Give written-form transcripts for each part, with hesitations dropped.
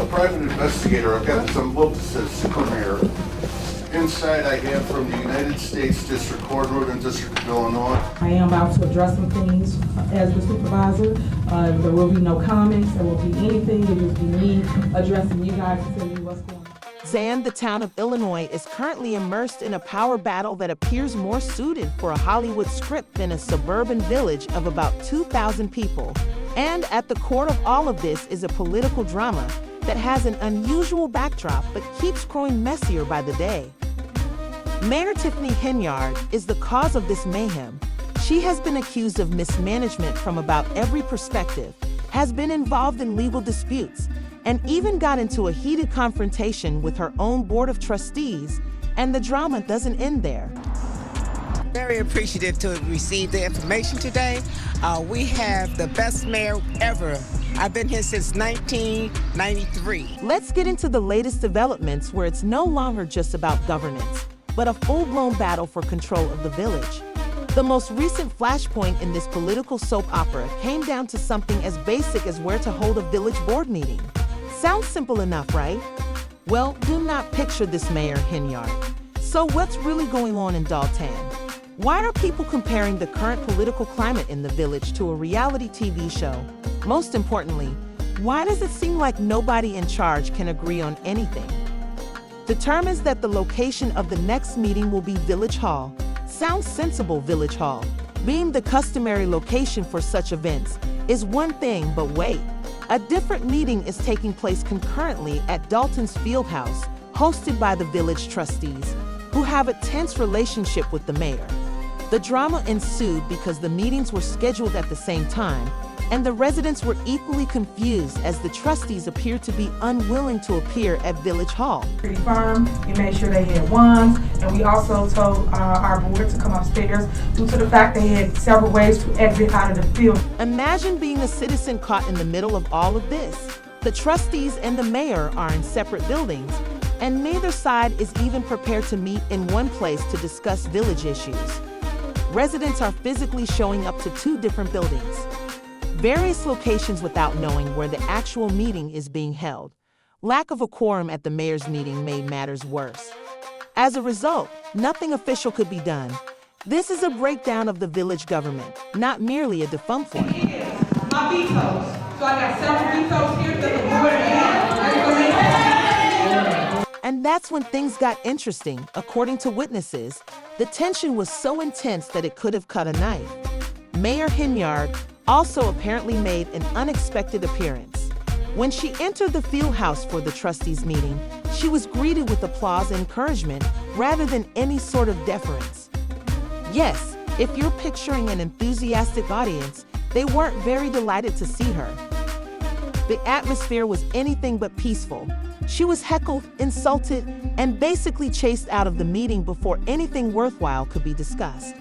a private investigator. I've got some books that says Super Mayor. Inside I have from the United States District Court, Northern District of Illinois. I am about to address some things as the supervisor. There will be no comments, there will be anything. It will just be me addressing you guys to tell you what's going on. Zan, the town of Illinois, is currently immersed in a power battle that appears more suited for a Hollywood script than a suburban village of about 2,000 people. And at the core of all of this is a political drama that has an unusual backdrop but keeps growing messier by the day. Mayor Tiffany Henyard is the cause of this mayhem. She has been accused of mismanagement from about every perspective, has been involved in legal disputes, and even got into a heated confrontation with her own board of trustees, and the drama doesn't end there. Very appreciative to receive the information today. We have the best mayor ever. I've been here since 1993. Let's get into the latest developments where it's no longer just about governance, but a full-blown battle for control of the village. The most recent flashpoint in this political soap opera came down to something as basic as where to hold a village board meeting. Sounds simple enough, right? Well, do not picture this Mayor Henyard. So what's really going on in Dolton? Why are people comparing the current political climate in the village to a reality TV show? Most importantly, why does it seem like nobody in charge can agree on anything? Determines that the location of the next meeting will be Village Hall. Sounds sensible, Village Hall. Being the customary location for such events is one thing, but wait. A different meeting is taking place concurrently at Dolton's Fieldhouse, hosted by the village trustees, who have a tense relationship with the mayor. The drama ensued because the meetings were scheduled at the same time, and the residents were equally confused as the trustees appeared to be unwilling to appear at Village Hall. Pretty firm. We made sure they had wands, and we also told our board to come upstairs due to the fact they had several ways to exit out of the field. Imagine being a citizen caught in the middle of all of this. The trustees and the mayor are in separate buildings, and neither side is even prepared to meet in one place to discuss village issues. Residents are physically showing up to two different buildings, various locations without knowing where the actual meeting is being held. Lack of a quorum at the mayor's meeting made matters worse. As a result, nothing official could be done. This is a breakdown of the village government, not merely a defunct one. My vetoes. So I got several vetoes here that the board has. And that's when things got interesting. According to witnesses, the tension was so intense that it could have cut a knife. Mayor Henyard also apparently made an unexpected appearance. When she entered the field house for the trustees meeting, she was greeted with applause and encouragement rather than any sort of deference. Yes, if you're picturing an enthusiastic audience, they weren't very delighted to see her. The atmosphere was anything but peaceful. She was heckled, insulted, and basically chased out of the meeting before anything worthwhile could be discussed.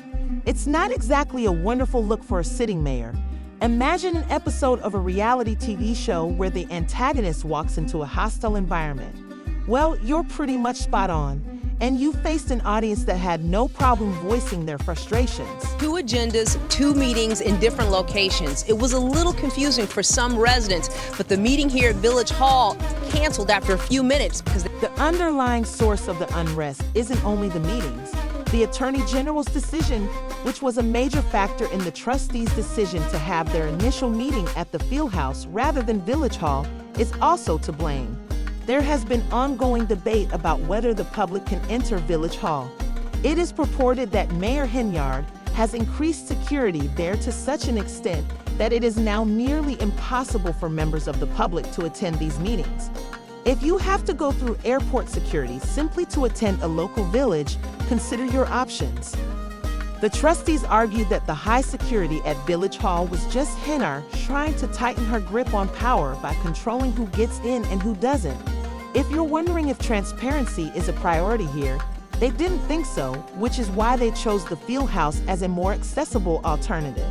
It's not exactly a wonderful look for a sitting mayor. Imagine an episode of a reality TV show where the antagonist walks into a hostile environment. Well, you're pretty much spot on, and you faced an audience that had no problem voicing their frustrations. 2 agendas, 2 meetings in different locations. It was a little confusing for some residents, but the meeting here at Village Hall canceled after a few minutes because the underlying source of the unrest isn't only the meetings. The Attorney General's decision, which was a major factor in the trustees' decision to have their initial meeting at the Fieldhouse rather than Village Hall, is also to blame. There has been ongoing debate about whether the public can enter Village Hall. It is purported that Mayor Henyard has increased security there to such an extent that it is now nearly impossible for members of the public to attend these meetings. If you have to go through airport security simply to attend a local village, consider your options. The trustees argued that the high security at Village Hall was just Henyard trying to tighten her grip on power by controlling who gets in and who doesn't. If you're wondering if transparency is a priority here, they didn't think so, which is why they chose the Fieldhouse as a more accessible alternative.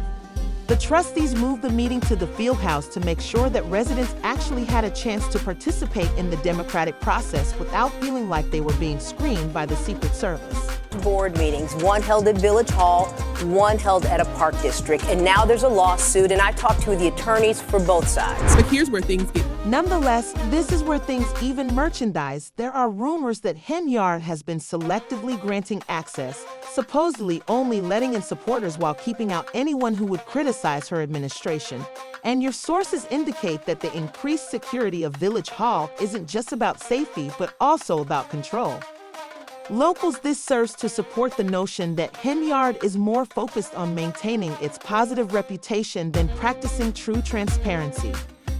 The trustees moved the meeting to the Fieldhouse to make sure that residents actually had a chance to participate in the democratic process without feeling like they were being screened by the Secret Service. board meetings, one held at Village Hall, one held at a park district, and now there's a lawsuit, and I talked to the attorneys for both sides. But here's where things get... Nonetheless, this is where things even merchandise. There are rumors that Henyard has been selectively granting access, supposedly only letting in supporters while keeping out anyone who would criticize her administration. And your sources indicate that the increased security of Village Hall isn't just about safety, but also about control. Locals, this serves to support the notion that Henyard is more focused on maintaining its positive reputation than practicing true transparency.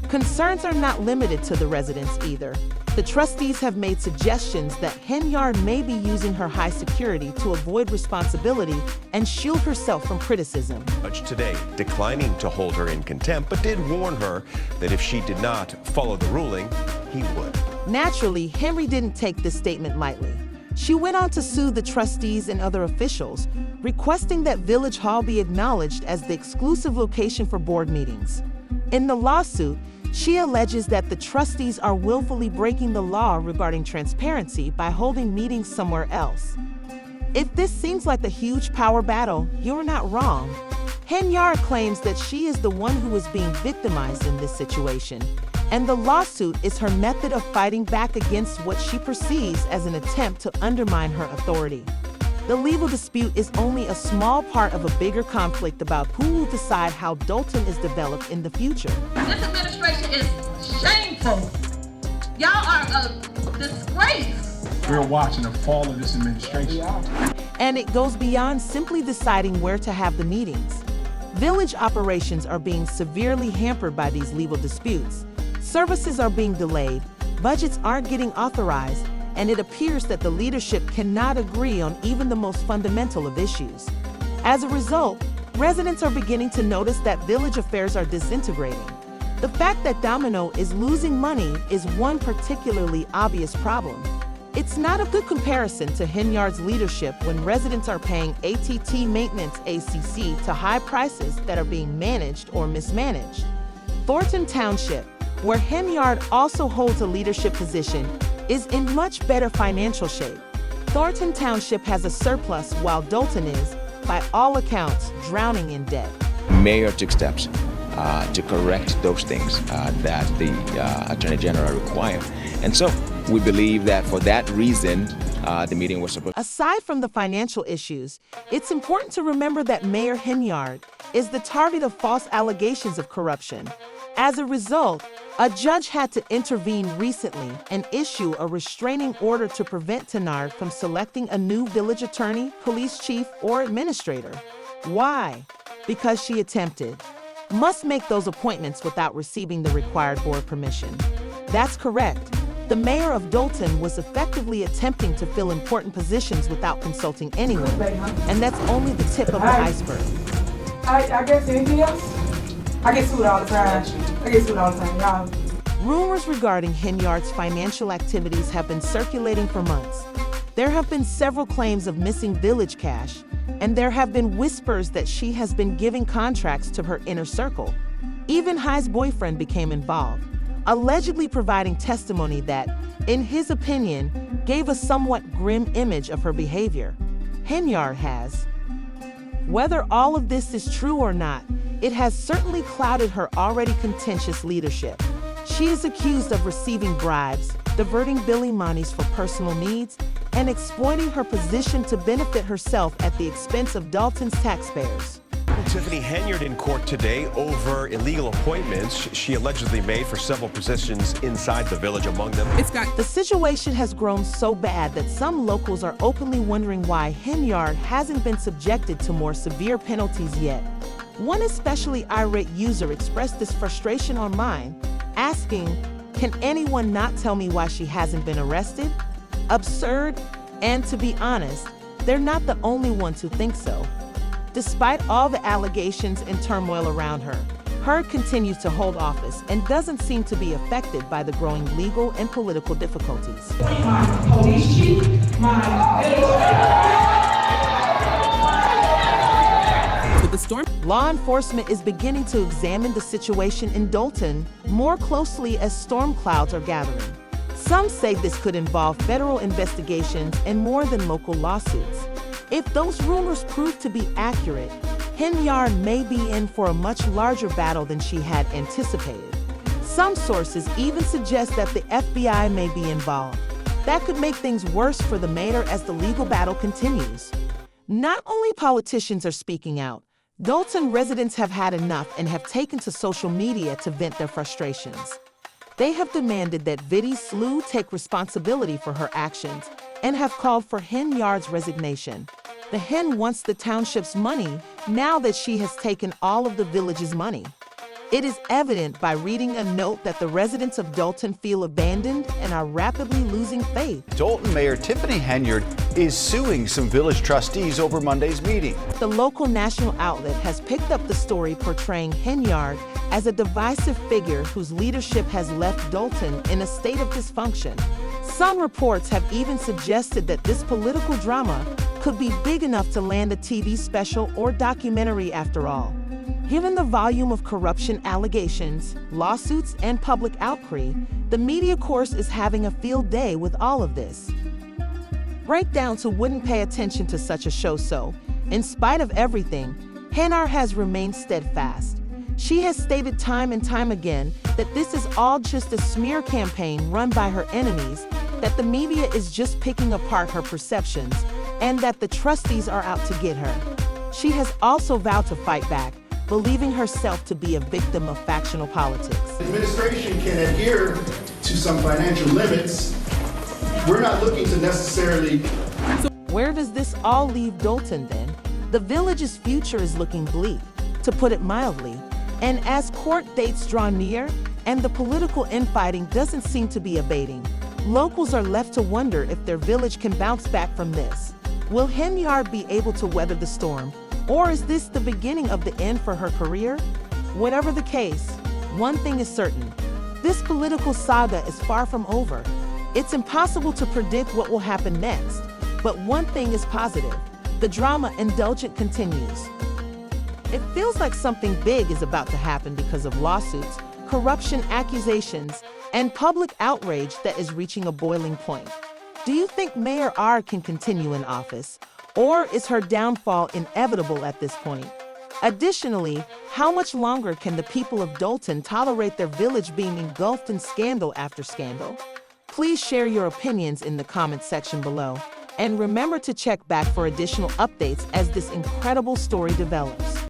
Concerns are not limited to the residents either. The trustees have made suggestions that Henyard may be using her high security to avoid responsibility and shield herself from criticism. Judge today declining to hold her in contempt, but did warn her that if she did not follow the ruling, he would. Naturally, Henry didn't take this statement lightly. She went on to sue the trustees and other officials, requesting that Village Hall be acknowledged as the exclusive location for board meetings. In the lawsuit, she alleges that the trustees are willfully breaking the law regarding transparency by holding meetings somewhere else. If this seems like a huge power battle, you're not wrong. Henyard claims that she is the one who is being victimized in this situation, and the lawsuit is her method of fighting back against what she perceives as an attempt to undermine her authority. The legal dispute is only a small part of a bigger conflict about who will decide how Dolton is developed in the future. This administration is shameful. Y'all are a disgrace. We're watching the fall of this administration. And it goes beyond simply deciding where to have the meetings. Village operations are being severely hampered by these legal disputes. Services are being delayed, budgets aren't getting authorized, and it appears that the leadership cannot agree on even the most fundamental of issues. As a result, residents are beginning to notice that village affairs are disintegrating. The fact that Domino is losing money is one particularly obvious problem. It's not a good comparison to Henyard's leadership when residents are paying ATT maintenance ACC to high prices that are being managed or mismanaged. Thornton Township, where Henyard also holds a leadership position, is in much better financial shape. Thornton Township has a surplus while Dolton is, by all accounts, drowning in debt. Mayor took steps to correct those things that the Attorney General required. And so we believe that for that reason, the meeting was supposed. Aside from the financial issues, it's important to remember that Mayor Henyard is the target of false allegations of corruption. As a result, a judge had to intervene recently and issue a restraining order to prevent Henyard from selecting a new village attorney, police chief, or administrator. Why? Because she attempted. Must make those appointments without receiving the required board permission. That's correct. The mayor of Dolton was effectively attempting to fill important positions without consulting anyone, and that's only the tip of the iceberg. I guess anything else? I get sued all the time. Y'all. Rumors regarding Henyard's financial activities have been circulating for months. There have been several claims of missing village cash, and there have been whispers that she has been giving contracts to her inner circle. Even High's boyfriend became involved, allegedly providing testimony that, in his opinion, gave a somewhat grim image of her behavior. Henyard has. Whether all of this is true or not, it has certainly clouded her already contentious leadership. She is accused of receiving bribes, diverting Billy monies for personal needs, and exploiting her position to benefit herself at the expense of Dolton's taxpayers. Tiffany Henyard in court today over illegal appointments she allegedly made for several positions inside the village, among them. The situation has grown so bad that some locals are openly wondering why Henyard hasn't been subjected to more severe penalties yet. One especially irate user expressed this frustration online, asking, "Can anyone not tell me why she hasn't been arrested?" Absurd, and to be honest, they're not the only ones who think so. Despite all the allegations and turmoil around her, Heard continues to hold office and doesn't seem to be affected by the growing legal and political difficulties. My police chief, Law enforcement is beginning to examine the situation in Dolton more closely as storm clouds are gathering. Some say this could involve federal investigations and more than local lawsuits. If those rumors prove to be accurate, Henyard may be in for a much larger battle than she had anticipated. Some sources even suggest that the FBI may be involved. That could make things worse for the mayor as the legal battle continues. Not only politicians are speaking out, Dolton residents have had enough and have taken to social media to vent their frustrations. They have demanded that Vitti Slew take responsibility for her actions and have called for Henyard's resignation. The hen wants the township's money now that she has taken all of the village's money. It is evident by reading a note that the residents of Dolton feel abandoned and are rapidly losing faith. Dolton Mayor Tiffany Henyard is suing some village trustees over Monday's meeting. The local national outlet has picked up the story portraying Henyard as a divisive figure whose leadership has left Dolton in a state of dysfunction. Some reports have even suggested that this political drama could be big enough to land a TV special or documentary after all. Given the volume of corruption allegations, lawsuits, and public outcry, the media course is having a field day with all of this. Breakdowns who wouldn't pay attention to such a show, so, in spite of everything, Henyard has remained steadfast. She has stated time and time again that this is all just a smear campaign run by her enemies, that the media is just picking apart her perceptions, and that the trustees are out to get her. She has also vowed to fight back, believing herself to be a victim of factional politics. The administration can adhere to some financial limits. We're not looking to necessarily... Where does this all leave Dolton then? The village's future is looking bleak, to put it mildly. And as court dates draw near and the political infighting doesn't seem to be abating, locals are left to wonder if their village can bounce back from this. Will Henyard be able to weather the storm? Or is this the beginning of the end for her career? Whatever the case, one thing is certain. This political saga is far from over. It's impossible to predict what will happen next. But one thing is positive. The drama indulgent continues. It feels like something big is about to happen because of lawsuits, corruption accusations, and public outrage that is reaching a boiling point. Do you think Mayor R can continue in office? Or is her downfall inevitable at this point? Additionally, how much longer can the people of Dolton tolerate their village being engulfed in scandal after scandal? Please share your opinions in the comment section below. And remember to check back for additional updates as this incredible story develops.